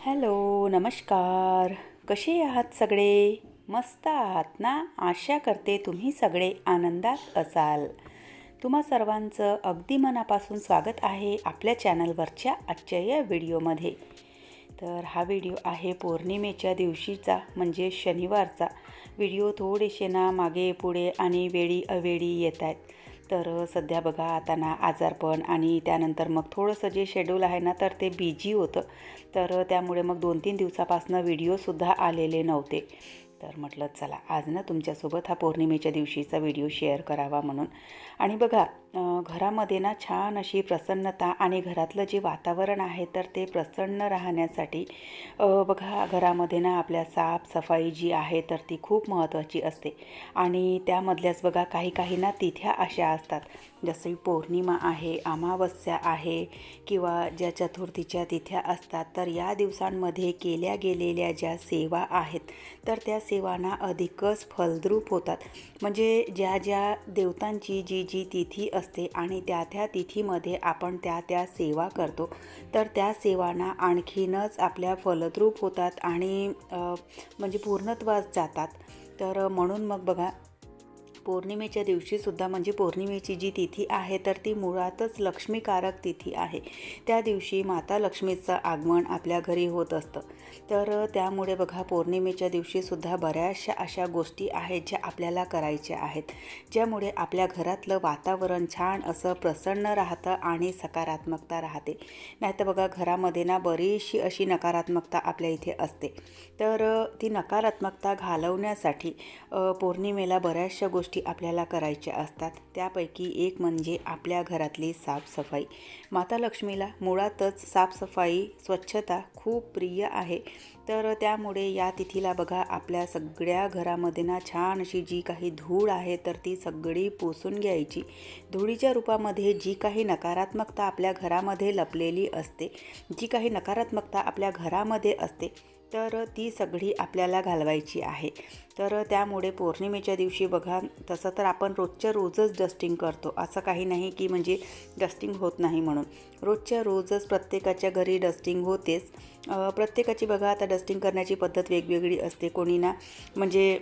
Hello, नमस्कार. कसे आहात सगळे? मस्त आहात ना? आशा करते तुम्ही सगळे आनंदात असाल. तुम्हा सर्वांचं अगदी मनापासून स्वागत आहे आपल्या चॅनलवरच्या आजच्या या व्हिडिओमध्ये. तर हा व्हिडिओ आहे पौर्णिमेच्या दिवशीचा म्हणजे शनिवारचा. व्हिडिओ थोडेसे ना मागे पुढे आणि वेळी अवेळी येत आहेत. तर सध्या बघा आता ना आजारपण आणि त्यानंतर मग थोडंसं जे शेड्यूल आहे ना तर ते बिझी होतं. तर त्यामुळे मग 2-3 दिवसापासून व्हिडिओसुद्धा आलेले नव्हते. तर म्हटलं चला आज ना तुमच्यासोबत हा पौर्णिमेच्या दिवशीचा व्हिडिओ शेअर करावा म्हणून. आणि बघा घरामध्ये ना छान अशी प्रसन्नता आणि घरातलं जे वातावरण आहे तर ते प्रसन्न राहण्यासाठी बघा घरामध्ये ना आपल्या साफसफाई जी आहे तर ती खूप महत्त्वाची असते. आणि त्यामधल्याच बघा काही ना तिथ्या अशा असतात जसं पौर्णिमा आहे, अमावस्या आहे किंवा ज्या चतुर्थीच्या तिथ्या असतात. तर या दिवसांमध्ये केल्या गेलेल्या ज्या सेवा आहेत तर त्या सेवांना अधिकच फलद्रूप होतात. म्हणजे ज्या देवतांची जी तिथी असते आणि त्या तिथीमध्ये आपण त्या सेवा करतो तर त्या सेवांना आणखीनच आपल्या फलद्रूप होतात आणि म्हणजे पूर्णत्वास जातात. तर म्हणून मग बघा पौर्णिमेच्या दिवशीसुद्धा म्हणजे पौर्णिमेची जी तिथी आहे तर ती मुळातच लक्ष्मीकारक तिथी आहे. त्या दिवशी माता लक्ष्मीचं आगमन आपल्या घरी होत असतं. तर त्यामुळे बघा पौर्णिमेच्या दिवशीसुद्धा बऱ्याचशा अशा गोष्टी आहेत ज्या आपल्याला करायच्या आहेत, ज्यामुळे आपल्या घरातलं वातावरण छान असं प्रसन्न राहतं आणि सकारात्मकता राहते. नाहीतर बघा घरामध्ये ना बरीचशी अशी नकारात्मकता आपल्या इथे असते. तर ती नकारात्मकता घालवण्यासाठी पौर्णिमेला बऱ्याचशा गोष्टी आपल्याला करायच्या असतात. त्यापैकी एक म्हणजे आपल्या घरातली साफसफाई. माता लक्ष्मीला मुळातच साफसफाई, स्वच्छता खूप प्रिय आहे. तर त्यामुळे या तिथीला बघा आपल्या सगळ्या घरामध्ये ना छान अशी जी काही धूळ आहे तर ती सगळी पुसून घ्यायची. धुळीच्या रूपामध्ये जी काही नकारात्मकता आपल्या घरामध्ये लपलेली असते, जी काही नकारात्मकता आपल्या घरामध्ये असते तर ती सगळी आपल्याला घालवायची आहे. तर त्यामुळे पौर्णिमेच्या दिवशी बघा तसं तर आपण रोजच्या रोजच डस्टिंग करतो, असं काही नाही की म्हणजे डस्टिंग होत नाही म्हणून. रोजच्या रोजच प्रत्येकाच्या घरी डस्टिंग होतेच. प्रत्येकाची बघा आता डस्टिंग करण्याची पद्धत वेगवेगळी असते. कोणी ना म्हणजे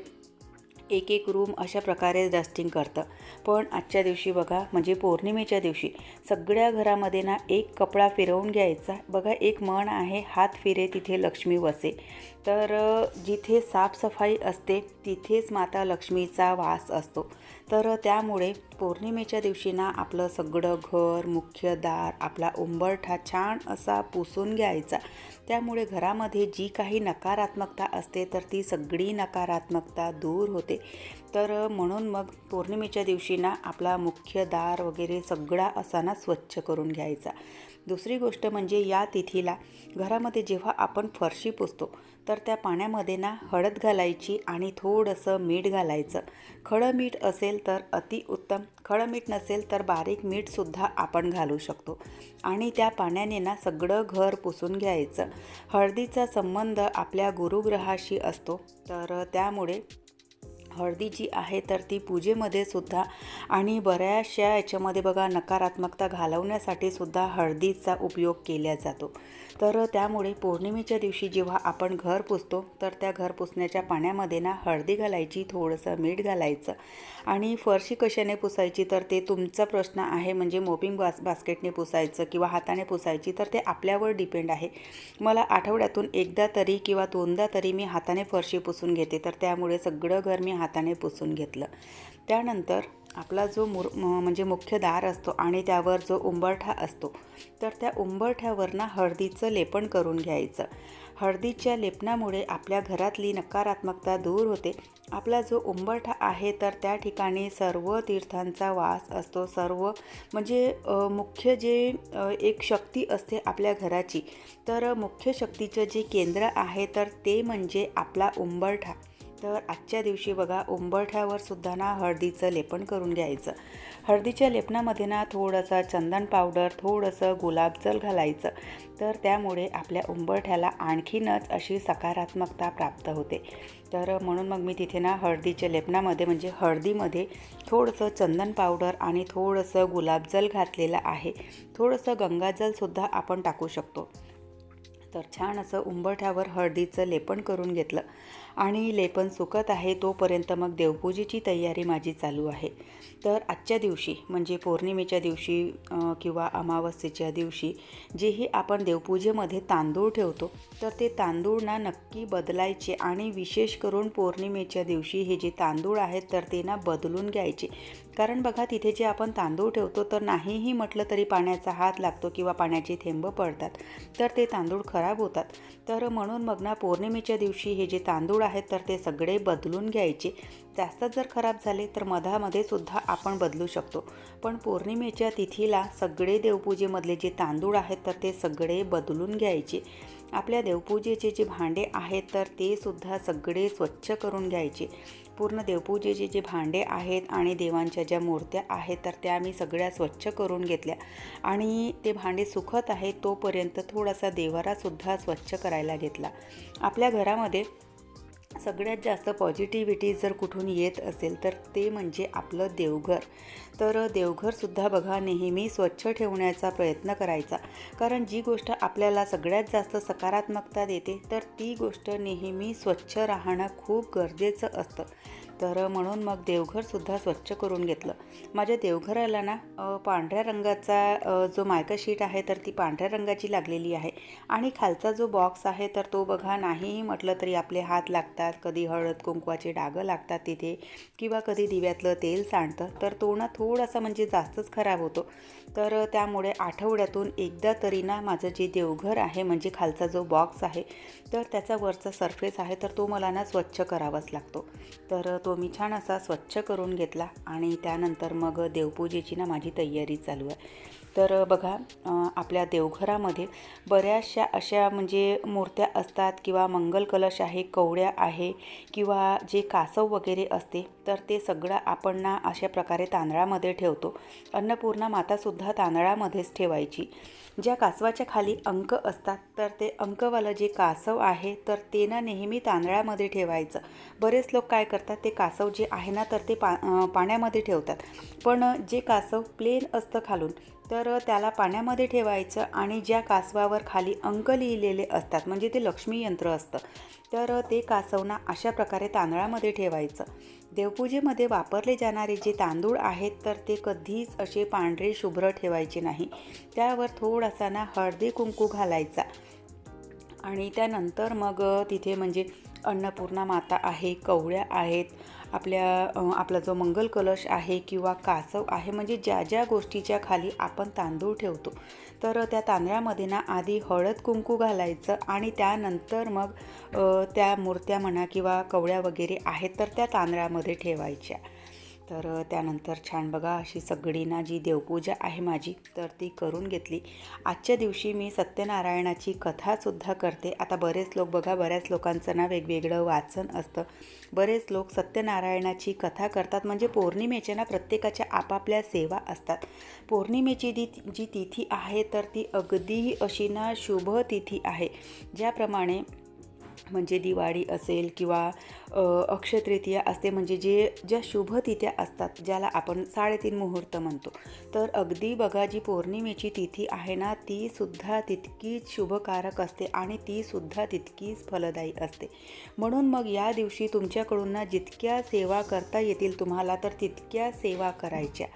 एक रूम अशा प्रकारे डस्टिंग करतं. पण आजच्या दिवशी बघा म्हणजे पौर्णिमेच्या दिवशी सगळ्या घरामध्ये ना एक कपडा फिरवून घ्यायचा. बघा एक म्हण आहे, हात फिरे तिथे लक्ष्मी वसे. तर जिथे साफसफाई असते तिथेच माता लक्ष्मीचा वास असतो. तर त्यामुळे पौर्णिमेच्या दिवशी ना आपलं सगळं घर, मुख्य दार, आपला उंबरठा छान असा पुसून घ्यायचा. त्यामुळे घरामध्ये जी काही नकारात्मकता असते तर ती सगळी नकारात्मकता दूर होते. तर म्हणून मग पौर्णिमेच्या दिवशी ना आपला मुख्य दार वगैरे सगळा असा ना स्वच्छ करून घ्यायचा. दुसरी गोष्ट म्हणजे या तिथीला घरामध्ये जेव्हा आपण फरशी पुसतो तर त्या पाण्यामध्ये ना हळद घालायची आणि थोडंसं मीठ घालायचं. खडं मीठ असेल तर अतिउत्तम, खडं मीठ नसेल तर बारीक मीठसुद्धा आपण घालू शकतो. आणि त्या पाण्याने ना सगळं घर पुसून घ्यायचं. हळदीचा संबंध आपल्या गुरुग्रहाशी असतो. तर त्यामुळे हळदी जी आहे तर ती पूजेमध्ये सुद्धा आणि बऱ्याचशा याच्यामध्ये बघा नकारात्मकता घालवण्यासाठी सुद्धा हळदीचा उपयोग केला जातो. तर त्यामुळे पौर्णिमेच्या दिवशी जेव्हा आपण घर पुसतो तर त्या घर पुसण्याच्या पाण्यामध्ये ना हळदी घालायची, थोडंसं मीठ घालायचं. आणि फरशी कशाने पुसायची तर ते तुमचा प्रश्न आहे, म्हणजे मोपिंग बास्केटने पुसायचं किंवा हाताने पुसायची तर ते आपल्यावर डिपेंड आहे. मला आठवड्यातून एकदा तरी किंवा दोनदा तरी मी हाताने फरशी पुसून घेते. तर त्यामुळे सगळं घर मी हाताने पुसून घेतलं. त्यानंतर आपला जो म्हणजे मुख्य दार असतो आणि त्यावर जो उंबरठा असतो तर त्या उंबरठ्यावर ना हळदीचं लेपन करून घ्यायचं. हळदीच्या लेपनामुळे आपल्या घरातली नकारात्मकता दूर होते. आपला जो उंबरठा आहे तर त्या ठिकाणी सर्व तीर्थांचा वास असतो. सर्व म्हणजे मुख्य जे एक शक्ती असते आपल्या घराची, तर मुख्य शक्तीचं जे केंद्र आहे तर ते म्हणजे आपला उंबरठा. तर आजच्या दिवशी बघा उंबरठ्यावर सुद्धा ना हळदीचं लेपन करून घ्यायचं. हळदीच्या लेपनामध्ये ना थोडंसं चंदन पावडर, थोडंसं गुलाबजल घालायचं. तर त्यामुळे आपल्या उंबरठ्याला आणखीनच अशी सकारात्मकता प्राप्त होते. तर म्हणून मग मी तिथे ना हळदीच्या लेपनामध्ये म्हणजे हळदीमध्ये थोडंसं चंदन पावडर आणि थोडंसं गुलाबजल घातलेलं आहे. थोडंसं गंगाजलसुद्धा आपण टाकू शकतो. तर छान असं उंबरठ्यावर हळदीचं लेपन करून घेतलं आणि लेपन सुकत आहे तोपर्यंत मग देवपूजेची तयारी माझी चालू आहे. तर आजच्या दिवशी म्हणजे पौर्णिमेच्या दिवशी किंवा अमावस्येच्या दिवशी जेही आपण देवपूजेमध्ये तांदूळ ठेवतो तर ते तांदूळ ना नक्की बदलायचे आणि विशेष करून पौर्णिमेच्या दिवशी हे जे तांदूळ आहेत तर ते ना बदलून घ्यायचे. कारण बघा तिथे जे आपण तांदूळ ठेवतो तर नाहीही म्हटलं तरी पाण्याचा हात लागतो किंवा पाण्याचे थेंब पडतात तर ते तांदूळ खराब होतात. तर म्हणून मग ना पौर्णिमेच्या दिवशी हे जे तांदूळ आहेत तर ते सगळे बदलून घ्यायचे. जास्त जर खराब झाले तर मधामध्ये सुद्धा आपण बदलू शकतो, पण पौर्णिमेच्या तिथीला सगळे देवपूजेमधले जे तांदूळ आहेत तर ते सगळे बदलून घ्यायचे. आपल्या देवपूजेचे जे भांडे आहेत तर ते सुद्धा सगळे स्वच्छ करून घ्यायचे. पूर्ण देवपूजेचे जे भांडे आहेत आणि देवांच्या ज्या मूर्त्या आहेत तर त्या मी सगळ्या स्वच्छ करून घेतल्या आणि ते भांडे सुकत आहे तोपर्यंत थोडासा देव्हारासुद्धा स्वच्छ करायला घेतला. आपल्या घरामध्ये सगळ्यात जास्त पॉझिटिव्हिटी जर कुठून येत असेल तर ते म्हणजे आपलं देवघर. तर देवघरसुद्धा बघा नेहमी स्वच्छ ठेवण्याचा प्रयत्न करायचा, कारण जी गोष्ट आपल्याला सगळ्यात जास्त सकारात्मकता देते तर ती गोष्ट नेहमी स्वच्छ राहणं खूप गरजेचं असतं. तर म्हणून मग देवघरसुद्धा स्वच्छ करून घेतलं. माझ्या देवघराला ना पांढऱ्या रंगाचा जो मायका शीट आहे तर ती पांढऱ्या रंगाची लागलेली आहे आणि खालचा जो बॉक्स आहे तर तो बघा नाहीही म्हटलं तरी आपले हात लागतात, कधी हळद कुंकवाचे डागं लागतात तिथे किंवा कधी दिव्यातलं तेल सांडतं तर तो ना थोडासा म्हणजे जास्तच खराब होतो. तर त्यामुळे आठवड्यातून एकदा तरी ना माझं जे देवघर आहे म्हणजे खालचा जो बॉक्स आहे तर त्याचा वरचा सरफेस आहे तर तो मला ना स्वच्छ करावाच लागतो. तर तो मी छान असा स्वच्छ करून घेतला आणि त्यानंतर मग देवपूजेची ना माझी तयारी चालू आहे. तर बघा आपल्या देवघरामध्ये बऱ्याचशा अशा म्हणजे मूर्त्या असतात किंवा मंगल कलश आहे, कवड्या आहे किंवा जे कासव वगैरे असते तर ते सगळं आपण ना अशा प्रकारे तांदळामध्ये ठेवतो. अन्नपूर्णा मातासुद्धा तांदळामध्येच ठेवायची. ज्या कासवाच्या खाली अंक असतात तर ते अंकवालं जे कासव आहे तर ते ना नेहमी तांदळामध्ये ठेवायचं. बरेच लोक काय करतात ते कासव जे आहे ना तर ते पाण्यामध्ये ठेवतात, पण जे कासव प्लेन असतं खालून तर त्याला पाण्यामध्ये ठेवायचं आणि ज्या कासवावर खाली अंक लिहिलेले असतात म्हणजे ते लक्ष्मी यंत्र असतं तर ते कासवना अशा प्रकारे तांदळामध्ये ठेवायचं. देवपूजेमध्ये वापरले जाणारे जे तांदूळ आहेत तर ते कधीच असे पांढरे शुभ्र ठेवायचे नाही. त्यावर थोडासा ना हळदी कुंकू घालायचा आणि त्यानंतर मग तिथे म्हणजे अन्नपूर्णा माता आहे, कवड्या आहेत, आपला जो मंगल कलश आहे किंवा कासव आहे म्हणजे ज्या ज्या गोष्टीच्या खाली आपण तांदूळ ठेवतो तर त्या तांदळामध्ये ना आधी हळद कुंकू घालायचं आणि त्यानंतर मग त्या मूर्त्या म्हणा किंवा कवड्या वगैरे आहेत तर त्या तांदळामध्ये ठेवायच्या. तर त्यानंतर छान बघा अशी सगळी ना जी देवपूजा आहे माझी तर ती करून घेतली. आजच्या दिवशी मी सत्यनारायणाची कथासुद्धा करते. आता बरेच लोक बघा बऱ्याच लोकांचं ना वेगवेगळं वाचन असतं. बरेच लोक सत्यनारायणाची कथा करतात म्हणजे पौर्णिमेच्या ना प्रत्येकाच्या आपापल्या सेवा असतात. पौर्णिमेची जी तिथी आहे तर ती अगदी अशी ना शुभ तिथी आहे. ज्याप्रमाणे म्हणजे दिवाळी असेल किंवा अक्षयतृतीया असते म्हणजे ज्या शुभ तिथ्या असतात ज्याला आपण 3.5 मुहूर्त म्हणतो तर अगदी बघा जी पौर्णिमेची तिथी आहे ना ती सुद्धा तितकीच शुभकारक असते आणि ती सुद्धा तितकीच फलदायी असते. म्हणून मग या दिवशी तुमच्याकडून ना जितक्या सेवा करता येतील तुम्हाला तर तितक्या सेवा करायच्या.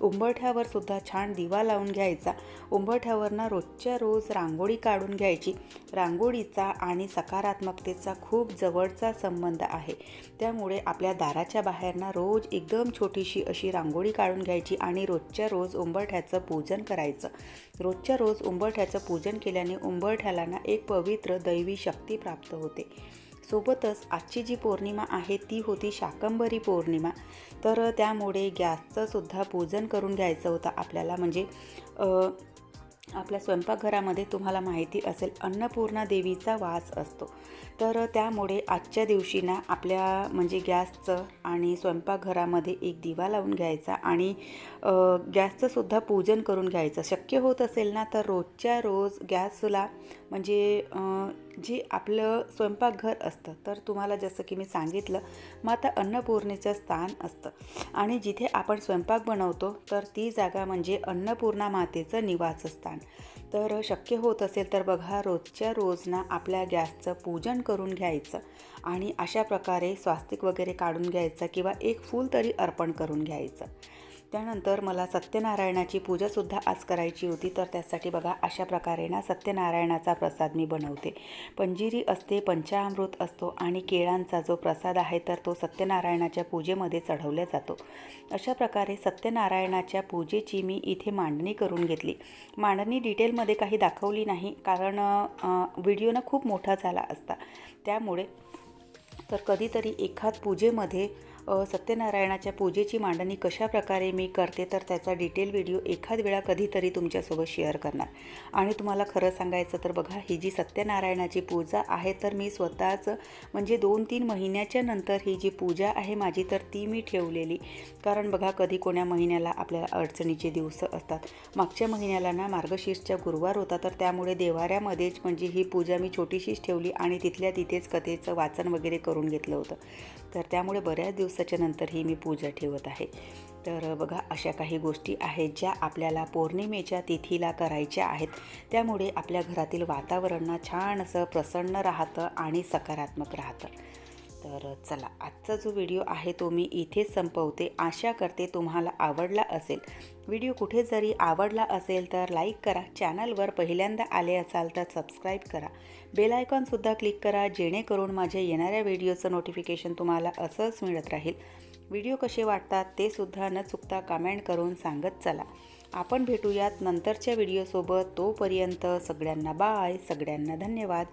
उंबरठ्यावर सुद्धा छान दिवा लावून घ्यायचा. उंबरठ्यावर ना रोजच्या रोज रांगोळी काढून घ्यायची. रांगोळीचा आणि सकारात्मकतेचा खूप जवळचा संबंध आहे. त्यामुळे आपल्या दाराच्या बाहेर ना रोज एकदम छोटीशी अशी रांगोळी काढून घ्यायची आणि रोजच्या रोज उंबरठ्याचं पूजन करायचं. रोजच्या रोज उंबरठ्याचं पूजन केल्याने उंबरठ्याला ना एक पवित्र दैवी शक्ती प्राप्त होते. सोबतच आजची जी पौर्णिमा आहे ती होती शाकंभरी पौर्णिमा. तर त्यामुळे गॅसचं सुद्धा पूजन करून घ्यायचं होतं आपल्याला. म्हणजे आपल्या स्वयंपाकघरामध्ये तुम्हाला माहिती असेल अन्नपूर्णा देवीचा वास असतो. तर त्यामुळे आजच्या दिवशी ना आपल्या म्हणजे गॅसचं आणि स्वयंपाकघरामध्ये एक दिवा लावून घ्यायचा आणि गॅसचं सुद्धा पूजन करून घ्यायचं. शक्य होत असेल ना तर रोजच्या रोज गॅसला म्हणजे जे आपलं स्वयंपाकघर असतं तर तुम्हाला जसं की मी सांगितलं माता अन्नपूर्णेचं स्थान असतं आणि जिथे आपण स्वयंपाक बनवतो तर ती जागा म्हणजे अन्नपूर्णा मातेचं निवासस्थान. तर शक्य होत असेल तर बघा रोजच्या रोज ना आपल्या गॅसचं पूजन करून घ्यायचं आणि अशा प्रकारे स्वास्तिक वगैरे काढून घ्यायचं किंवा एक फूल तरी अर्पण करून घ्यायचं. त्यानंतर मला सत्यनारायणाची पूजासुद्धा आज करायची होती. तर त्यासाठी बघा अशा प्रकारे ना सत्यनारायणाचा प्रसाद मी बनवते. पंजिरी असते, पंचामृत असतो आणि केळांचा जो प्रसाद आहे तर तो सत्यनारायणाच्या पूजेमध्ये चढवला जातो. अशा प्रकारे सत्यनारायणाच्या पूजेची मी इथे मांडणी करून घेतली. मांडणी डिटेलमध्ये काही दाखवली नाही कारण व्हिडिओ ना खूप मोठा झाला असता. त्यामुळे तर कधीतरी एखाद पूजेमध्ये सत्यनारायणाच्या पूजेची मांडणी कशा प्रकारे मी करते तर त्याचा डिटेल व्हिडिओ एखाद वेळा कधीतरी तुमच्यासोबत शेअर करणार. आणि तुम्हाला खरं सांगायचं तर बघा ही जी सत्यनारायणाची पूजा आहे तर मी स्वतःच म्हणजे 2-3 महिन्याच्या नंतर ही जी पूजा आहे माझी तर ती मी ठेवलेली. कारण बघा कधी कोण्या महिन्याला आपल्याला अडचणीचे दिवस असतात. मागच्या महिन्याला ना मार्गशीर्षचा गुरुवार होता तर त्यामुळे देवाऱ्यामध्येच म्हणजे ही पूजा मी छोटीशीच ठेवली आणि तिथल्या तिथेच कथेचं वाचन वगैरे करून घेतलं होतं. तर त्यामुळे बऱ्याच दिवसाच्या नंतर ही मी पूजा ठेवत आहे. तर बघा अशा काही गोष्टी आहेत ज्या आपल्याला पौर्णिमेच्या तिथीला करायच्या आहेत. त्यामुळे आपल्या घरातील वातावरण छान असं प्रसन्न राहतं आणि सकारात्मक राहतं. तर चला आजचा जो व्हिडिओ आहे तो मी इथेच संपवते. आशा करते तुम्हाला आवडला असेल. व्हिडिओ कुठे जरी आवडला असेल तर लाईक करा. चॅनलवर पहिल्यांदा आले असाल तर सबस्क्राईब करा. बेल आयकॉनसुद्धा क्लिक करा जेणेकरून माझ्या येणाऱ्या व्हिडिओचं नोटिफिकेशन तुम्हाला असंच मिळत राहील. व्हिडिओ कसे वाटतात ते सुद्धा न चुकता कमेंट करून सांगत चला. आपण भेटूयात नंतरच्या व्हिडिओसोबत. तोपर्यंत सगळ्यांना बाय. सगळ्यांना धन्यवाद.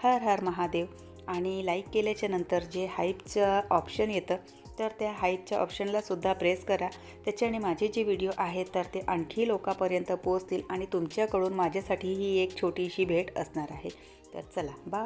हर हर महादेव. आणि लाईक केल्याच्या नंतर जे हाईपचं ऑप्शन येतं तर त्या हाईपच्या ऑप्शनला सुद्धा प्रेस करा. त्याच्याने माझे जे व्हिडिओ आहेत तर ते आणखी लोकांपर्यंत पोहोचतील आणि तुमच्याकडून माझ्यासाठी ही एक छोटीशी भेट असणार आहे. तर चला बाय.